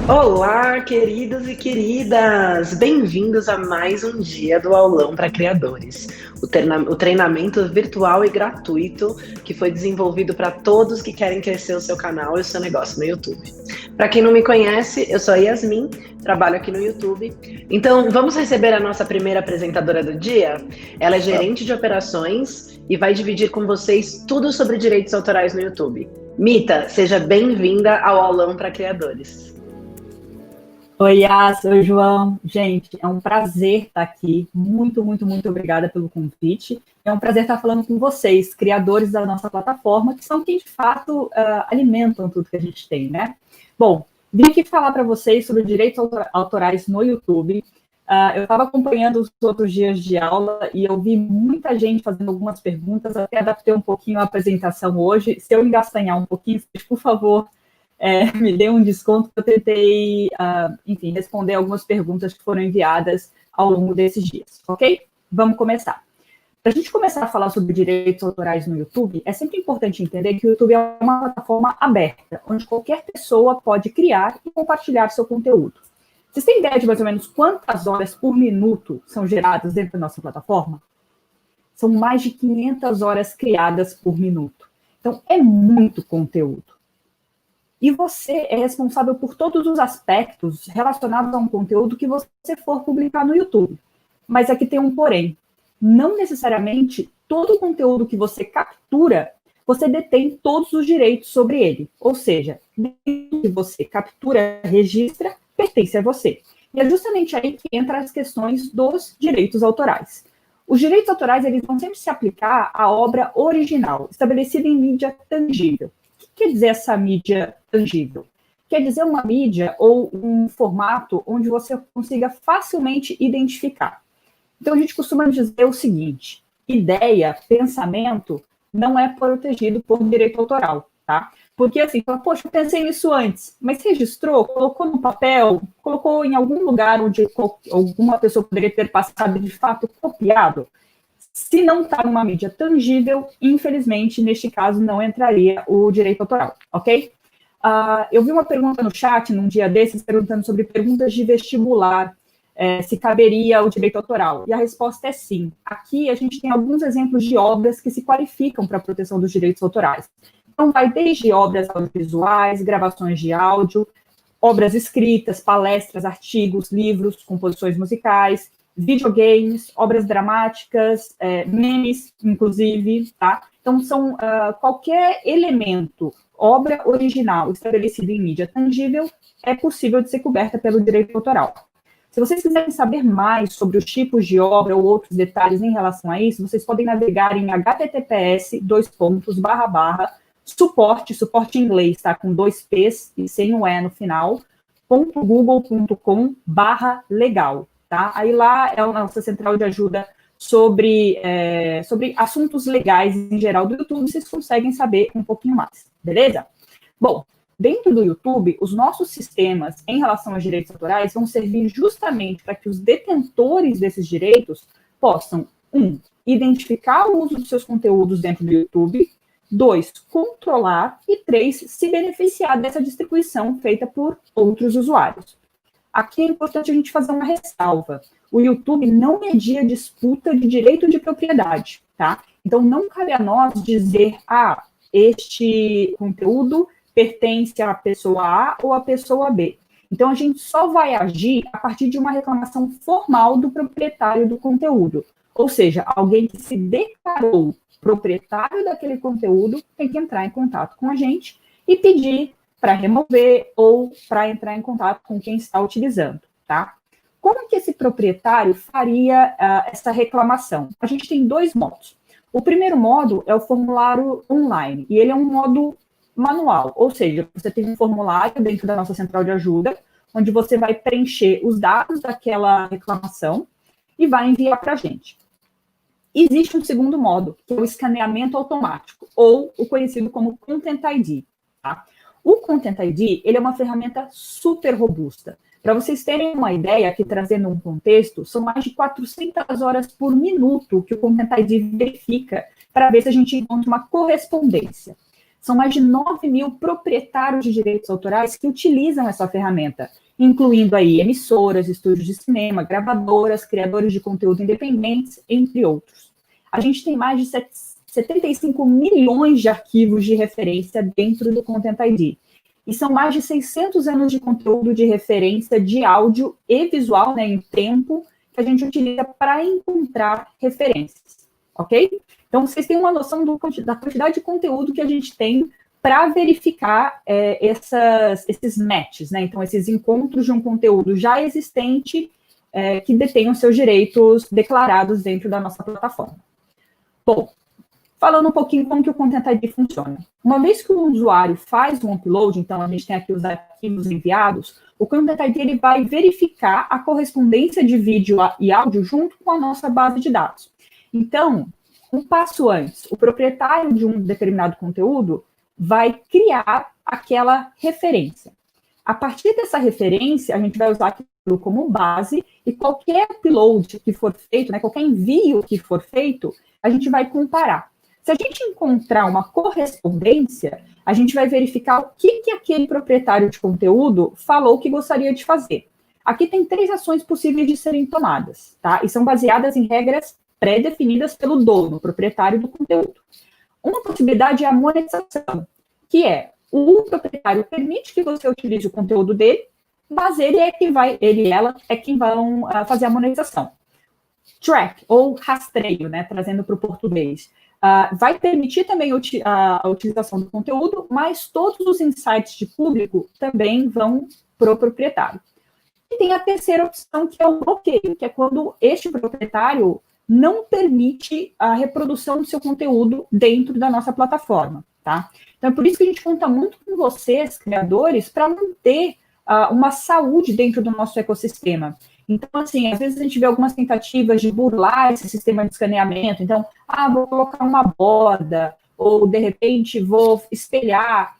Olá, queridos e queridas! Bem-vindos a mais um dia do Aulão para Criadores, o treinamento virtual e gratuito que foi desenvolvido para todos que querem crescer o seu canal e o seu negócio no YouTube. Para quem não me conhece, eu sou a Yasmin, trabalho aqui no YouTube. Então, vamos receber a nossa primeira apresentadora do dia? Ela é gerente de operações e vai dividir com vocês tudo sobre direitos autorais no YouTube. Mita, seja bem-vinda ao Aulão para Criadores. Oi, Yas, oi, João. Gente, é um prazer estar aqui. Muito, muito, muito obrigada pelo convite. É um prazer estar falando com vocês, criadores da nossa plataforma, que são quem, de fato, alimentam tudo que a gente tem, né? Bom, vim aqui falar para vocês sobre direitos autorais no YouTube. Eu estava acompanhando os outros dias de aula e eu vi muita gente fazendo algumas perguntas, até adaptei um pouquinho a apresentação hoje. Se eu engastanhar um pouquinho, por favor, me dê um desconto. Eu tentei, enfim, responder algumas perguntas que foram enviadas ao longo desses dias, ok? Vamos começar. Para a gente começar a falar sobre direitos autorais no YouTube, é sempre importante entender que o YouTube é uma plataforma aberta, onde qualquer pessoa pode criar e compartilhar seu conteúdo. Vocês têm ideia de mais ou menos quantas horas por minuto são geradas dentro da nossa plataforma? São mais de 500 horas criadas por minuto. Então, é muito conteúdo. E você é responsável por todos os aspectos relacionados a um conteúdo que você for publicar no YouTube. Mas aqui tem um porém. Não necessariamente todo o conteúdo que você captura, você detém todos os direitos sobre ele. Ou seja, o que você captura, registra, pertence a você. E é justamente aí que entra as questões dos direitos autorais. Os direitos autorais, eles vão sempre se aplicar à obra original, estabelecida em mídia tangível. O que quer dizer essa mídia tangível? Quer dizer uma mídia ou um formato onde você consiga facilmente identificar. Então, a gente costuma dizer o seguinte: ideia, pensamento, não é protegido por direito autoral, tá? Porque assim, poxa, eu pensei nisso antes, mas registrou, colocou no papel, colocou em algum lugar onde alguma pessoa poderia ter passado de fato copiado. Se não está numa mídia tangível, infelizmente, neste caso, não entraria o direito autoral, ok? Eu vi uma pergunta no chat, num dia desses, perguntando sobre perguntas de vestibular, se caberia o direito autoral. E a resposta é sim. Aqui a gente tem alguns exemplos de obras que se qualificam para a proteção dos direitos autorais. Então, vai desde obras audiovisuais, gravações de áudio, obras escritas, palestras, artigos, livros, composições musicais, videogames, obras dramáticas, memes, inclusive, tá? Então, são qualquer elemento, obra original estabelecida em mídia tangível, é possível de ser coberta pelo direito autoral. Se vocês quiserem saber mais sobre os tipos de obra ou outros detalhes em relação a isso, vocês podem navegar em https://suporte em inglês, tá? Com 2 P's e sem o E no final, .google.com/legal, tá? Aí lá é a nossa central de ajuda sobre assuntos legais em geral do YouTube, vocês conseguem saber um pouquinho mais, beleza? Bom, dentro do YouTube, os nossos sistemas em relação aos direitos autorais vão servir justamente para que os detentores desses direitos possam, identificar o uso dos seus conteúdos dentro do YouTube, 2, controlar e 3, se beneficiar dessa distribuição feita por outros usuários. Aqui é importante a gente fazer uma ressalva. O YouTube não media disputa de direito de propriedade, tá? Então, não cabe a nós dizer, este conteúdo pertence à pessoa A ou à pessoa B. Então, a gente só vai agir a partir de uma reclamação formal do proprietário do conteúdo. Ou seja, alguém que se declarou proprietário daquele conteúdo tem que entrar em contato com a gente e pedir para remover ou para entrar em contato com quem está utilizando, tá? Como que esse proprietário faria essa reclamação? A gente tem 2 modos. O primeiro modo é o formulário online, e ele é um modo manual, ou seja, você tem um formulário dentro da nossa central de ajuda, onde você vai preencher os dados daquela reclamação e vai enviar para a gente. Existe um segundo modo, que é o escaneamento automático, ou o conhecido como Content ID, tá? O Content ID, ele é uma ferramenta super robusta. Para vocês terem uma ideia, aqui trazendo um contexto, são mais de 400 horas por minuto que o Content ID verifica para ver se a gente encontra uma correspondência. são mais de 9 mil proprietários de direitos autorais que utilizam essa ferramenta, incluindo aí emissoras, estúdios de cinema, gravadoras, criadores de conteúdo independentes, entre outros. A gente tem mais de 75 milhões de arquivos de referência dentro do Content ID. E são mais de 600 anos de conteúdo de referência de áudio e visual, né, em tempo, que a gente utiliza para encontrar referências, ok? Então, vocês têm uma noção da quantidade de conteúdo que a gente tem para verificar esses matches, né? Então, esses encontros de um conteúdo já existente que detenham seus direitos declarados dentro da nossa plataforma. Bom, falando um pouquinho como que o Content ID funciona. Uma vez que o usuário faz um upload, então a gente tem aqui os arquivos enviados, o Content ID ele vai verificar a correspondência de vídeo e áudio junto com a nossa base de dados. Então, um passo antes, o proprietário de um determinado conteúdo vai criar aquela referência. A partir dessa referência, a gente vai usar aquilo como base e qualquer upload que for feito, né, qualquer envio que for feito, a gente vai comparar. Se a gente encontrar uma correspondência, a gente vai verificar o que aquele proprietário de conteúdo falou que gostaria de fazer. Aqui tem 3 ações possíveis de serem tomadas, tá? E são baseadas em regras pré-definidas pelo dono, proprietário do conteúdo. Uma possibilidade é a monetização, que é o proprietário permite que você utilize o conteúdo dele, mas ele e ela é quem vão fazer a monetização. Track, ou rastreio, né, trazendo para o português, vai permitir também a utilização do conteúdo, mas todos os insights de público também vão para o proprietário. E tem a terceira opção, que é o bloqueio, que é quando este proprietário não permite a reprodução do seu conteúdo dentro da nossa plataforma, tá? Então, é por isso que a gente conta muito com vocês, criadores, para manter uma saúde dentro do nosso ecossistema. Então, assim, às vezes a gente vê algumas tentativas de burlar esse sistema de escaneamento. Então, vou colocar uma borda, ou, de repente, vou espelhar.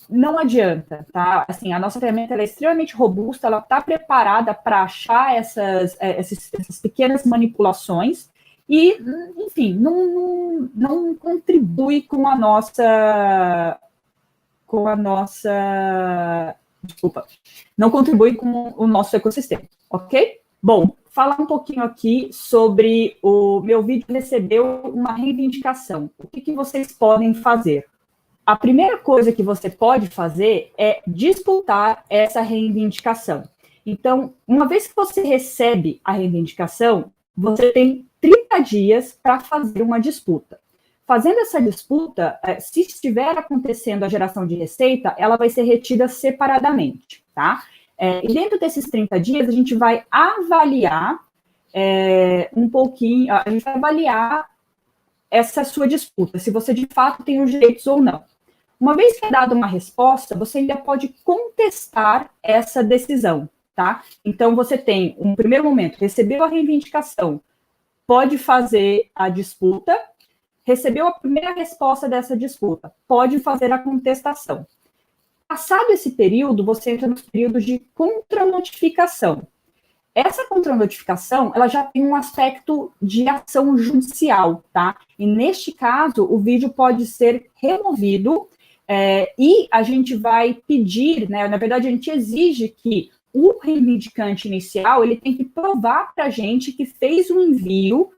Não adianta, tá? Assim, a nossa ferramenta ela é extremamente robusta, ela está preparada para achar essas pequenas manipulações e, enfim, não contribui com a nossa... Desculpa. Não contribui com o nosso ecossistema, ok? Bom, falar um pouquinho aqui sobre o meu vídeo recebeu uma reivindicação. O que vocês podem fazer? A primeira coisa que você pode fazer é disputar essa reivindicação. Então, uma vez que você recebe a reivindicação, você tem 30 dias para fazer uma disputa. Fazendo essa disputa, se estiver acontecendo a geração de receita, ela vai ser retida separadamente, tá? E dentro desses 30 dias, a gente vai avaliar um pouquinho, a gente vai avaliar essa sua disputa, se você de fato tem os direitos ou não. Uma vez que é dada uma resposta, você ainda pode contestar essa decisão, tá? Então, você tem um primeiro momento, recebeu a reivindicação, pode fazer a disputa, recebeu a primeira resposta dessa disputa, pode fazer a contestação. Passado esse período, você entra nos períodos de contranotificação. Essa contranotificação, ela já tem um aspecto de ação judicial, tá? E neste caso, o vídeo pode ser removido e a gente vai pedir, né? Na verdade, a gente exige que o reivindicante inicial, ele tem que provar para a gente que fez um envio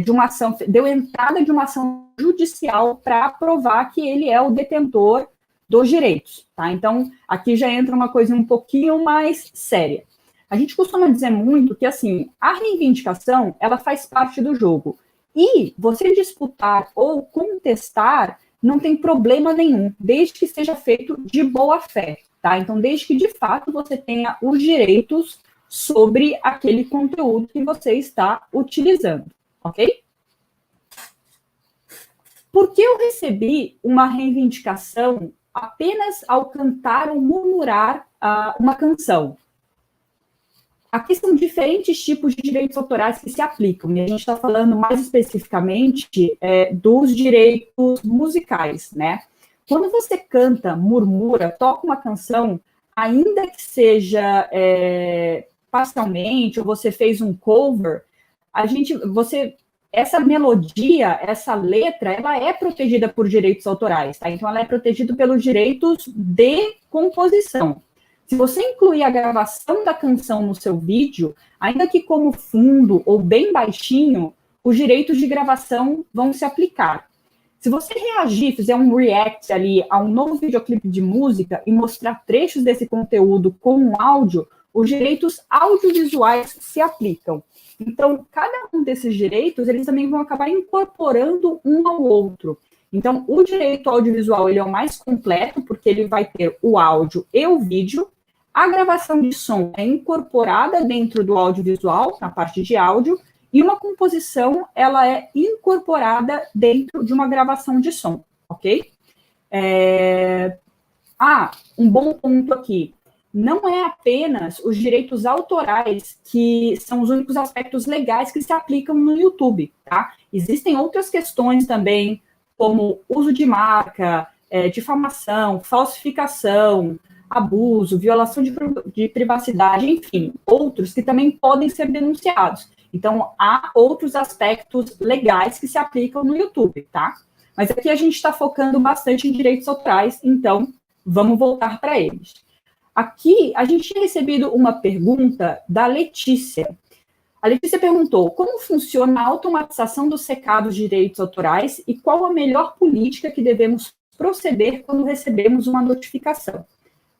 de uma ação, deu entrada de uma ação judicial para provar que ele é o detentor dos direitos, tá? Então, aqui já entra uma coisa um pouquinho mais séria. A gente costuma dizer muito que, assim, a reivindicação, ela faz parte do jogo. E você disputar ou contestar não tem problema nenhum, desde que seja feito de boa fé, tá? Então, desde que, de fato, você tenha os direitos sobre aquele conteúdo que você está utilizando, ok? Por que eu recebi uma reivindicação apenas ao cantar ou murmurar uma canção? Aqui são diferentes tipos de direitos autorais que se aplicam, e a gente está falando mais especificamente dos direitos musicais, né? Quando você canta, murmura, toca uma canção, ainda que seja parcialmente, ou você fez um cover, você essa melodia, essa letra, ela é protegida por direitos autorais, tá? Então, ela é protegida pelos direitos de composição. Se você incluir a gravação da canção no seu vídeo, ainda que como fundo ou bem baixinho, os direitos de gravação vão se aplicar. Se você reagir, fizer um react ali a um novo videoclipe de música e mostrar trechos desse conteúdo com áudio, os direitos audiovisuais se aplicam. Então, cada um desses direitos, eles também vão acabar incorporando um ao outro. Então, o direito audiovisual, ele é o mais completo, porque ele vai ter o áudio e o vídeo. A gravação de som é incorporada dentro do audiovisual, na parte de áudio, e uma composição, ela é incorporada dentro de uma gravação de som, ok? Um bom ponto aqui. Não é apenas os direitos autorais que são os únicos aspectos legais que se aplicam no YouTube, tá? Existem outras questões também, como uso de marca, difamação, falsificação, abuso, violação de privacidade, enfim, outros que também podem ser denunciados. Então, há outros aspectos legais que se aplicam no YouTube, tá? Mas aqui a gente está focando bastante em direitos autorais, então vamos voltar para eles. Aqui, a gente tinha recebido uma pergunta da Letícia. A Letícia perguntou como funciona a automatização dos recados de direitos autorais e qual a melhor política que devemos proceder quando recebemos uma notificação.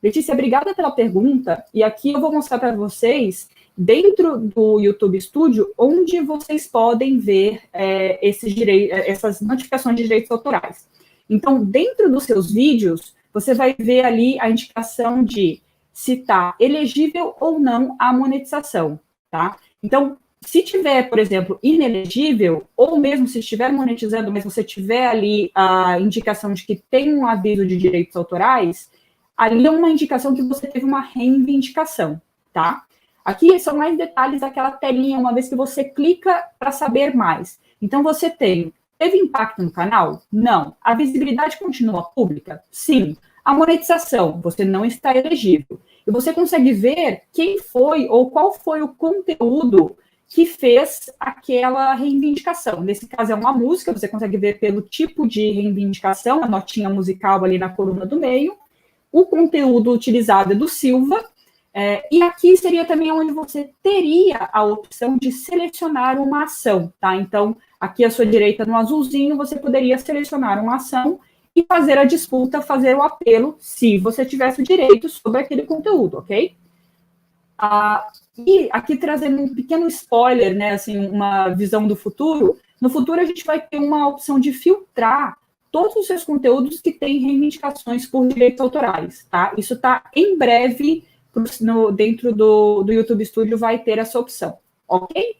Letícia, obrigada pela pergunta, e aqui eu vou mostrar para vocês, dentro do YouTube Studio, onde vocês podem ver essas notificações de direitos autorais. Então, dentro dos seus vídeos, você vai ver ali a indicação de se está elegível ou não a monetização, tá? Então, se tiver, por exemplo, inelegível, ou mesmo se estiver monetizando, mas você tiver ali a indicação de que tem um aviso de direitos autorais, ali é uma indicação que você teve uma reivindicação, tá? Aqui são mais detalhes daquela telinha, uma vez que você clica para saber mais. Então, você teve impacto no canal? Não. A visibilidade continua pública? Sim. A monetização, você não está elegível. E você consegue ver quem foi ou qual foi o conteúdo que fez aquela reivindicação. Nesse caso, é uma música, você consegue ver pelo tipo de reivindicação, a notinha musical ali na coluna do meio. O conteúdo utilizado é do Silva, e aqui seria também onde você teria a opção de selecionar uma ação, tá? Então, aqui à sua direita, no azulzinho, você poderia selecionar uma ação e fazer a disputa, fazer o apelo, se você tivesse o direito sobre aquele conteúdo, ok? E aqui trazendo um pequeno spoiler, né, assim, uma visão do futuro. No futuro, a gente vai ter uma opção de filtrar todos os seus conteúdos que têm reivindicações por direitos autorais, tá? Isso está em breve, dentro do YouTube Studio vai ter essa opção, ok?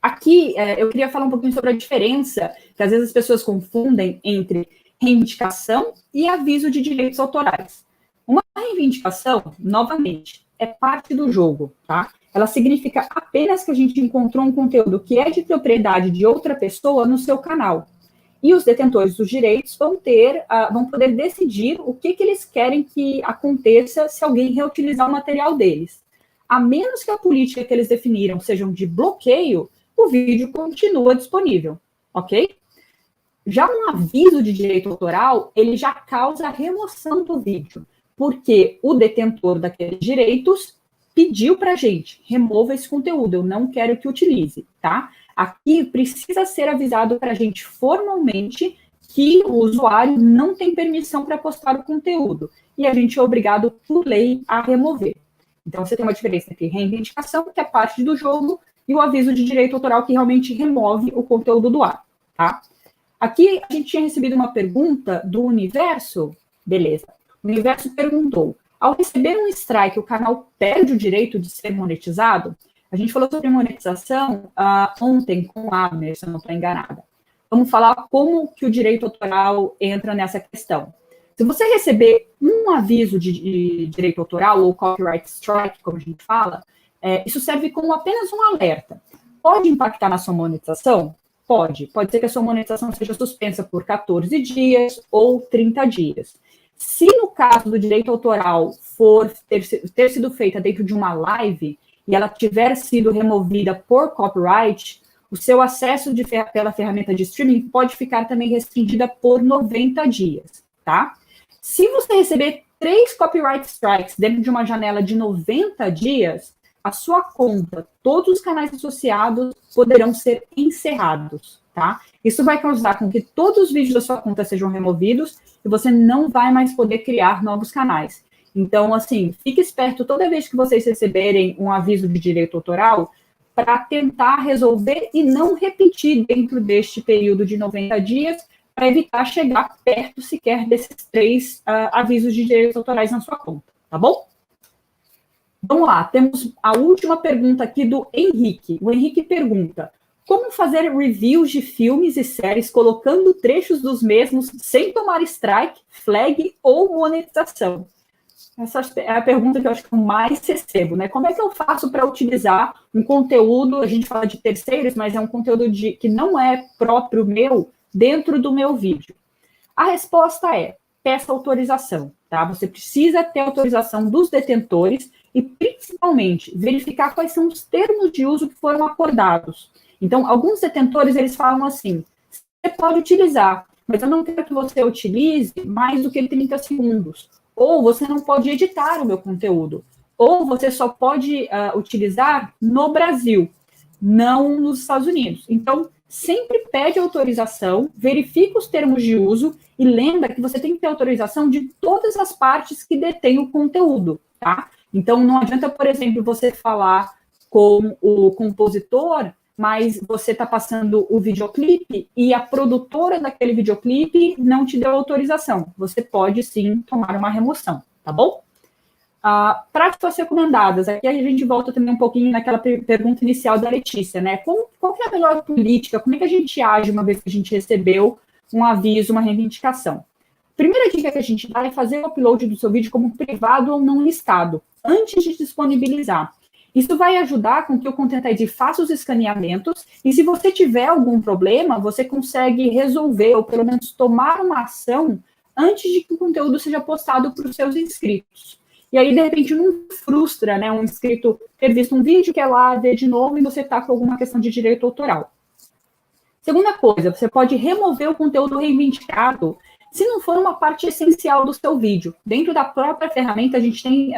Aqui, eu queria falar um pouquinho sobre a diferença, que às vezes as pessoas confundem entre reivindicação e aviso de direitos autorais. Uma reivindicação, novamente, é parte do jogo, tá? Ela significa apenas que a gente encontrou um conteúdo que é de propriedade de outra pessoa no seu canal. E os detentores dos direitos vão poder decidir o que eles querem que aconteça se alguém reutilizar o material deles. A menos que a política que eles definiram sejam de bloqueio, o vídeo continua disponível, ok? Já um aviso de direito autoral, ele já causa a remoção do vídeo, porque o detentor daqueles direitos pediu para a gente, remova esse conteúdo, eu não quero que utilize, tá? Aqui precisa ser avisado para a gente formalmente que o usuário não tem permissão para postar o conteúdo, e a gente é obrigado, por lei, a remover. Então, você tem uma diferença entre reivindicação, que é parte do jogo, e o aviso de direito autoral, que realmente remove o conteúdo do ar, tá? Aqui, a gente tinha recebido uma pergunta do Universo. Beleza. O Universo perguntou, ao receber um strike, o canal perde o direito de ser monetizado? A gente falou sobre monetização ontem com o Abner, se eu não estou enganada. Vamos falar como que o direito autoral entra nessa questão. Se você receber um aviso de direito autoral, ou copyright strike, como a gente fala, isso serve como apenas um alerta. Pode impactar na sua monetização? Pode. Pode ser que a sua monetização seja suspensa por 14 dias ou 30 dias. Se no caso do direito autoral ter sido feita dentro de uma live e ela tiver sido removida por copyright, o seu acesso pela ferramenta de streaming pode ficar também restringida por 90 dias, tá? Se você receber 3 copyright strikes dentro de uma janela de 90 dias, a sua conta, todos os canais associados poderão ser encerrados, tá? Isso vai causar com que todos os vídeos da sua conta sejam removidos e você não vai mais poder criar novos canais. Então, assim, fique esperto toda vez que vocês receberem um aviso de direito autoral para tentar resolver e não repetir dentro deste período de 90 dias, para evitar chegar perto sequer desses 3 avisos de direitos autorais na sua conta, tá bom? Vamos lá, temos a última pergunta aqui do Henrique. O Henrique pergunta: como fazer reviews de filmes e séries colocando trechos dos mesmos sem tomar strike, flag ou monetização? Essa é a pergunta que eu acho que eu mais recebo, né? Como é que eu faço para utilizar um conteúdo, a gente fala de terceiros, mas é um conteúdo que não é próprio meu, dentro do meu vídeo? A resposta é: peça autorização, tá? Você precisa ter autorização dos detentores e, principalmente, verificar quais são os termos de uso que foram acordados. Então, alguns detentores, eles falam assim: você pode utilizar, mas eu não quero que você utilize mais do que 30 segundos. Ou você não pode editar o meu conteúdo. Ou você só pode utilizar no Brasil, não nos Estados Unidos. Então, sempre pede autorização, verifica os termos de uso e lembra que você tem que ter autorização de todas as partes que detêm o conteúdo, tá? Então, não adianta, por exemplo, você falar com o compositor, mas você está passando o videoclipe e a produtora daquele videoclipe não te deu autorização. Você pode, sim, tomar uma remoção, tá bom? Práticas recomendadas. Aqui a gente volta também um pouquinho naquela pergunta inicial da Letícia, né? Qual que é a melhor política? Como é que a gente age uma vez que a gente recebeu um aviso, uma reivindicação? Primeira dica que a gente dá é fazer o upload do seu vídeo como privado ou não listado, antes de disponibilizar. Isso vai ajudar com que o Content ID faça os escaneamentos e, se você tiver algum problema, você consegue resolver ou pelo menos tomar uma ação antes de que o conteúdo seja postado para os seus inscritos. E aí, de repente, não frustra, né, um inscrito ter visto um vídeo que é lá, ver de novo e você está com alguma questão de direito autoral. Segunda coisa, você pode remover o conteúdo reivindicado se não for uma parte essencial do seu vídeo. Dentro da própria ferramenta, a gente tem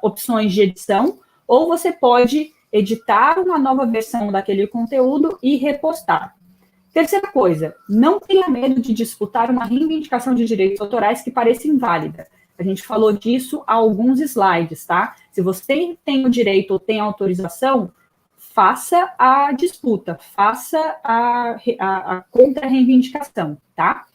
opções de edição, ou você pode editar uma nova versão daquele conteúdo e repostar. Terceira coisa, não tenha medo de disputar uma reivindicação de direitos autorais que pareça inválida. A gente falou disso há alguns slides, tá? Se você tem o direito ou tem a autorização, faça a disputa, faça a contra-reivindicação, tá?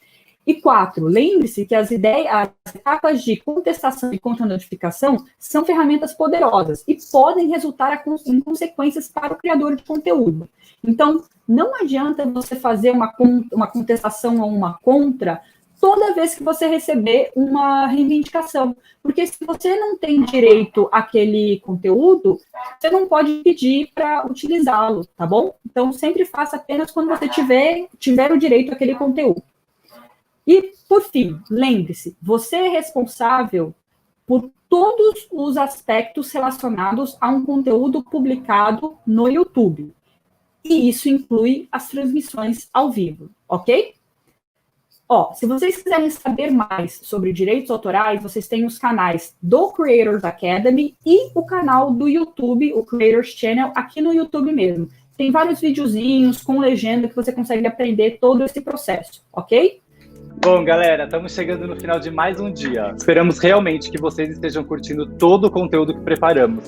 E 4, lembre-se que as etapas de contestação e contra-notificação são ferramentas poderosas e podem resultar em consequências para o criador de conteúdo. Então, não adianta você fazer uma contestação ou uma contra toda vez que você receber uma reivindicação, porque se você não tem direito àquele conteúdo, você não pode pedir para utilizá-lo, tá bom? Então, sempre faça apenas quando você tiver o direito àquele conteúdo. E, por fim, lembre-se, você é responsável por todos os aspectos relacionados a um conteúdo publicado no YouTube. E isso inclui as transmissões ao vivo, ok? Se vocês quiserem saber mais sobre direitos autorais, vocês têm os canais do Creators Academy e o canal do YouTube, o Creators Channel, aqui no YouTube mesmo. Tem vários videozinhos com legenda que você consegue aprender todo esse processo, ok? Bom, galera, estamos chegando no final de mais um dia. Esperamos realmente que vocês estejam curtindo todo o conteúdo que preparamos.